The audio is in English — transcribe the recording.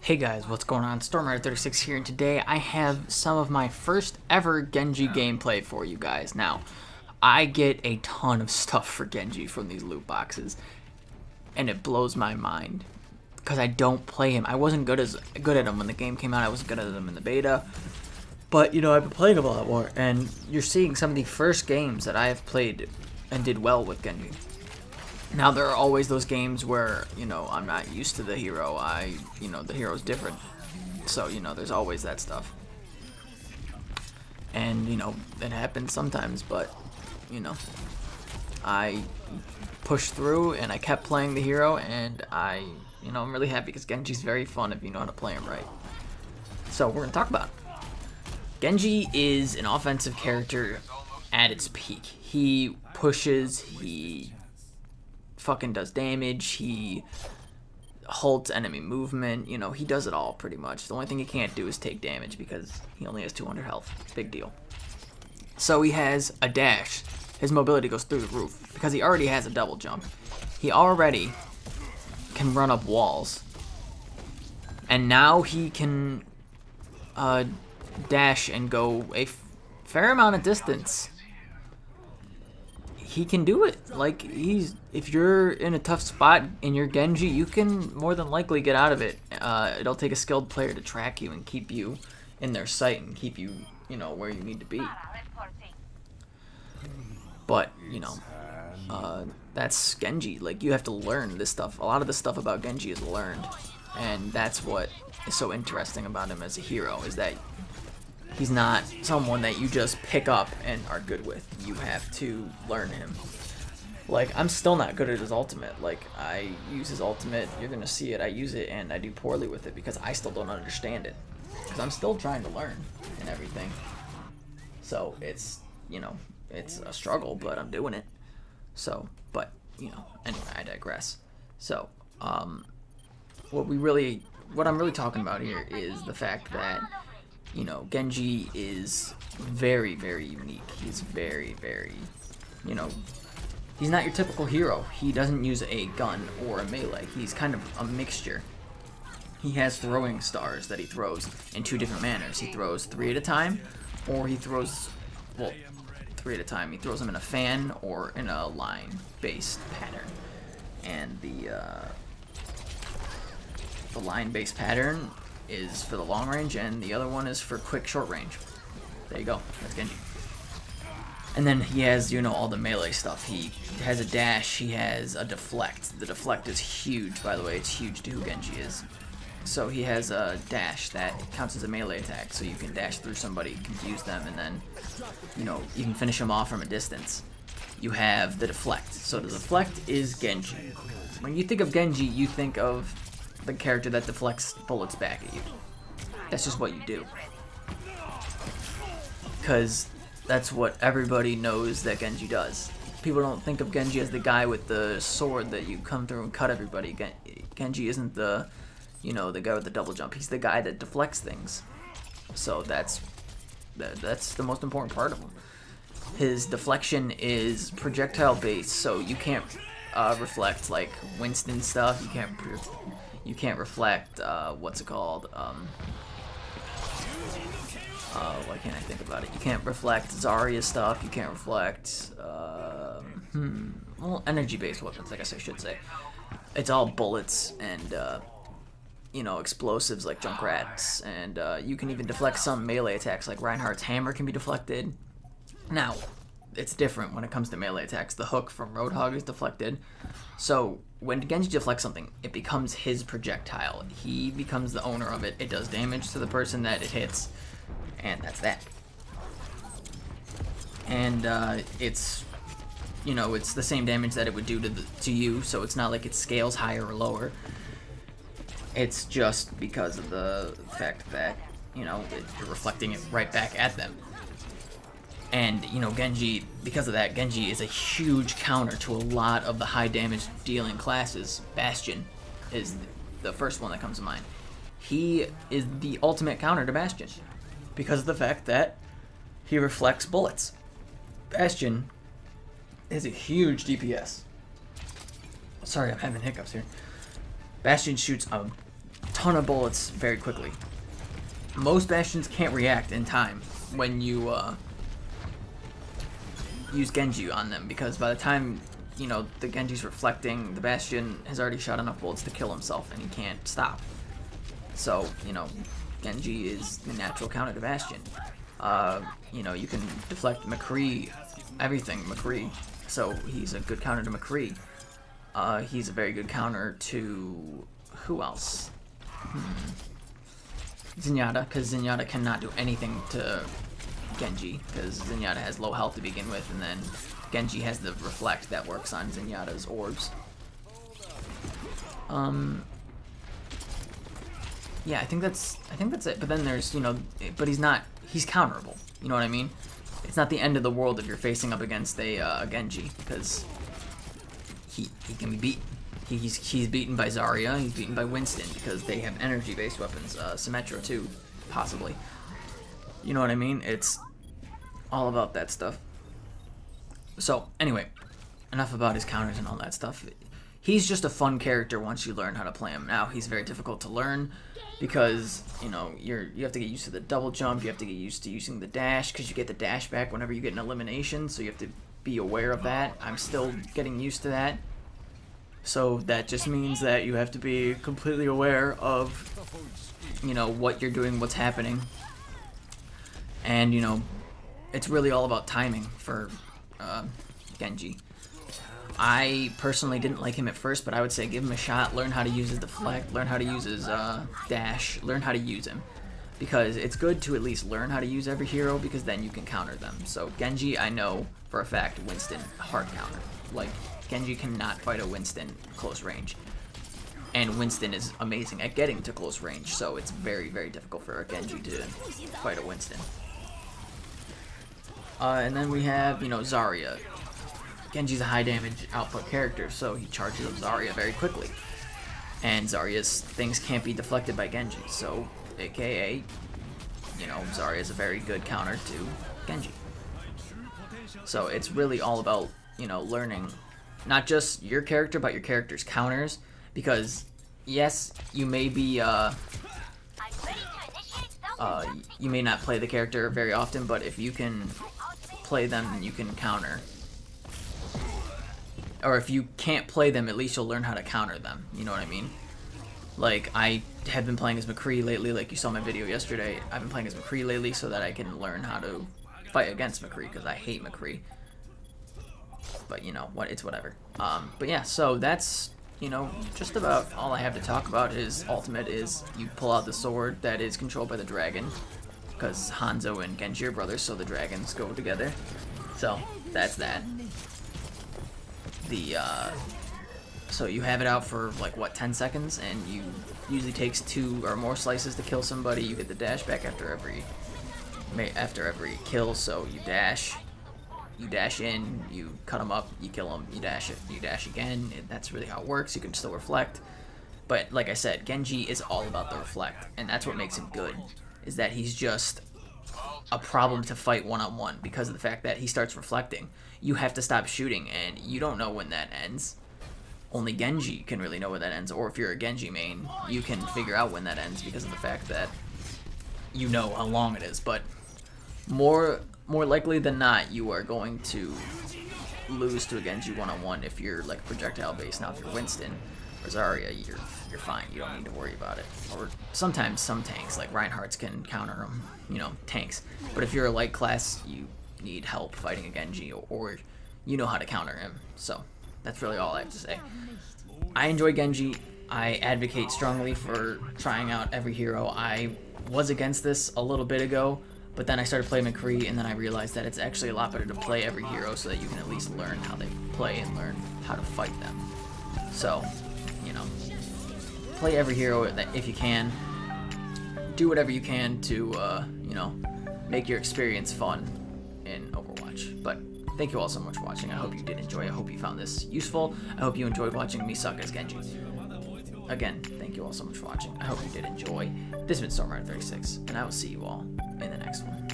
Hey guys, what's going on? StormRider36 here, and today I have some of my first ever Genji gameplay for you guys. Now, I get a ton of stuff for Genji from these loot boxes, and it blows my mind because I don't play him. I wasn't good at him when the game came out. I wasn't good at him in the beta, but you know, I've been playing him a lot more, and you're seeing some of the first games that I have played and did well with Genji. Now, there are always those games where, you know, I'm not used to the hero. The hero's different. So, you know, there's always that stuff. And, you know, it happens sometimes, but, you know, I pushed through and I kept playing the hero, and I'm really happy because Genji's very fun if you know how to play him right. So, we're going to talk about it. Genji is an offensive character at its peak. He pushes, he fucking does damage, he halts enemy movement, you know, he does it all pretty much. The only thing he can't do is take damage because he only has 200 health. Big deal. So he has a dash. His mobility goes through the roof because he already has a double jump. He already can run up walls. And now he can dash and go a fair amount of distance. He can do it. Like, if you're in a tough spot in your Genji, you can more than likely get out of it. It'll take a skilled player to track you and keep you in their sight and keep you, you know, where you need to be. But, you know, that's Genji. Like, you have to learn this stuff. A lot of the stuff about Genji is learned. And that's what is so interesting about him as a hero, is that he's not someone that you just pick up and are good with. You have to learn him. Like, I'm still not good at his ultimate. Like, I use his ultimate, you're gonna see it, I use it, and I do poorly with it because I still don't understand it. Because I'm still trying to learn and everything. So, it's, you know, it's a struggle, but I'm doing it. So, but, you know, anyway, I digress. So, what I'm really talking about here is the fact that, you know, Genji is very, very unique. He's very, very, you know, he's not your typical hero. He doesn't use a gun or a melee. He's kind of a mixture. He has throwing stars that he throws in two different manners. He throws 3 at a time, or he throws, well, 3 at a time. He throws them in a fan or in a line-based pattern. And the line-based pattern is for the long range, and the other one is for quick short range. There you go. That's Genji. And then he has, you know, all the melee stuff. He has a dash. He has a deflect. The deflect is huge, by the way. It's huge to who Genji is. So he has a dash that counts as a melee attack. So you can dash through somebody, confuse them, and then, you know, you can finish them off from a distance. You have the deflect. So the deflect is Genji. When you think of Genji, you think of the character that deflects bullets back at you. That's just what you do. Because that's what everybody knows that Genji does. People don't think of Genji as the guy with the sword that you come through and cut everybody. Genji isn't the, you know, the guy with the double jump. He's the guy that deflects things. So that's the most important part of him. His deflection is projectile based, so you can't reflect like Winston stuff. You can't reflect, what's it called, why can't I think about it? You can't reflect Zarya stuff, you can't reflect, well, energy-based weapons, I guess I should say. It's all bullets and, you know, explosives like Junkrats, and you can even deflect some melee attacks, like Reinhardt's hammer can be deflected. Now, it's different when it comes to melee attacks. The hook from Roadhog is deflected. So when Genji deflects something, it becomes his projectile. He becomes the owner of it. It does damage to the person that it hits, and that's that. And it's, you know, it's the same damage that it would do to you, so it's not like it scales higher or lower. It's just because of the fact that, you know, you're reflecting it right back at them. And, you know, Genji, because of that, Genji is a huge counter to a lot of the high damage dealing classes. Bastion is the first one that comes to mind. He is the ultimate counter to Bastion because of the fact that he reflects bullets. Bastion is a huge DPS. Sorry, I'm having hiccups here. Bastion shoots a ton of bullets very quickly. Most Bastions can't react in time when you use Genji on them, because by the time, you know, the Genji's reflecting, the Bastion has already shot enough bullets to kill himself and he can't stop. So, you know, Genji is the natural counter to Bastion. You know, you can deflect McCree, everything McCree, so he's a good counter to McCree. He's a very good counter to... who else? Zenyatta, because Zenyatta cannot do anything to Genji, because Zenyatta has low health to begin with, and then Genji has the reflect that works on Zenyatta's orbs. Yeah, I think that's it. But then there's, you know, but he's counterable. You know what I mean? It's not the end of the world if you're facing up against a Genji, because he can be beaten. He's beaten by Zarya, he's beaten by Winston, because they have energy-based weapons. Symmetra too, possibly. You know what I mean? It's all about that stuff. So, anyway, enough about his counters and all that stuff. He's just a fun character once you learn how to play him. Now, he's very difficult to learn because, you know, you have to get used to the double jump, you have to get used to using the dash, because you get the dash back whenever you get an elimination, so you have to be aware of that. I'm still getting used to that. So that just means that you have to be completely aware of, you know, what you're doing, what's happening. And, you know, it's really all about timing for Genji. I personally didn't like him at first, but I would say give him a shot, learn how to use his deflect, learn how to use his dash, learn how to use him. Because it's good to at least learn how to use every hero, because then you can counter them. So Genji, I know for a fact, Winston, hard counter. Like, Genji cannot fight a Winston close range. And Winston is amazing at getting to close range, so it's very, very difficult for a Genji to fight a Winston. And then we have, you know, Zarya. Genji's a high damage output character, so he charges up Zarya very quickly. And Zarya's things can't be deflected by Genji, so aka, you know, Zarya is a very good counter to Genji. So it's really all about, you know, learning not just your character, but your character's counters, because yes, you may be you may not play the character very often, but if you can play them, then you can counter. Or if you can't play them, at least you'll learn how to counter them. You know what I mean? Like, I have been playing as McCree lately, like you saw my video yesterday. I've been playing as McCree lately so that I can learn how to fight against McCree, because I hate McCree. But, you know, it's whatever. But yeah, so that's, you know, just about all I have to talk about. His ultimate is you pull out the sword that is controlled by the dragon, because Hanzo and Genji are brothers, so the dragons go together. So, that's that. So you have it out for, like, what, 10 seconds, and you usually takes 2 or more slices to kill somebody. You get the dash back after every kill, so you dash in, you cut them up, you kill them, you dash again. That's really how it works. You can still reflect. But like I said, Genji is all about the reflect, and that's what makes him good, is that he's just a problem to fight one-on-one because of the fact that he starts reflecting. You have to stop shooting, and you don't know when that ends. Only Genji can really know when that ends, or if you're a Genji main, you can figure out when that ends because of the fact that you know how long it is. But more likely than not, you are going to lose to a Genji one-on-one if you're like projectile based. Now, if you're Winston or Zarya, you're fine. You don't need to worry about it. Or sometimes some tanks like Reinhardt's can counter them, you know, tanks. But if you're a light class, you need help fighting a Genji, or you know how to counter him. So that's really all I have to say. I enjoy Genji. I advocate strongly for trying out every hero. I was against this a little bit ago, but then I started playing McCree, and then I realized that it's actually a lot better to play every hero so that you can at least learn how they play and learn how to fight them. So, you know, play every hero if you can. Do whatever you can to, you know, make your experience fun in Overwatch. But thank you all so much for watching. I hope you did enjoy. I hope you found this useful. I hope you enjoyed watching me suck as Genji. Again, thank you all so much for watching. I hope you did enjoy. This has been Stormrider36, and I will see you all in the next one.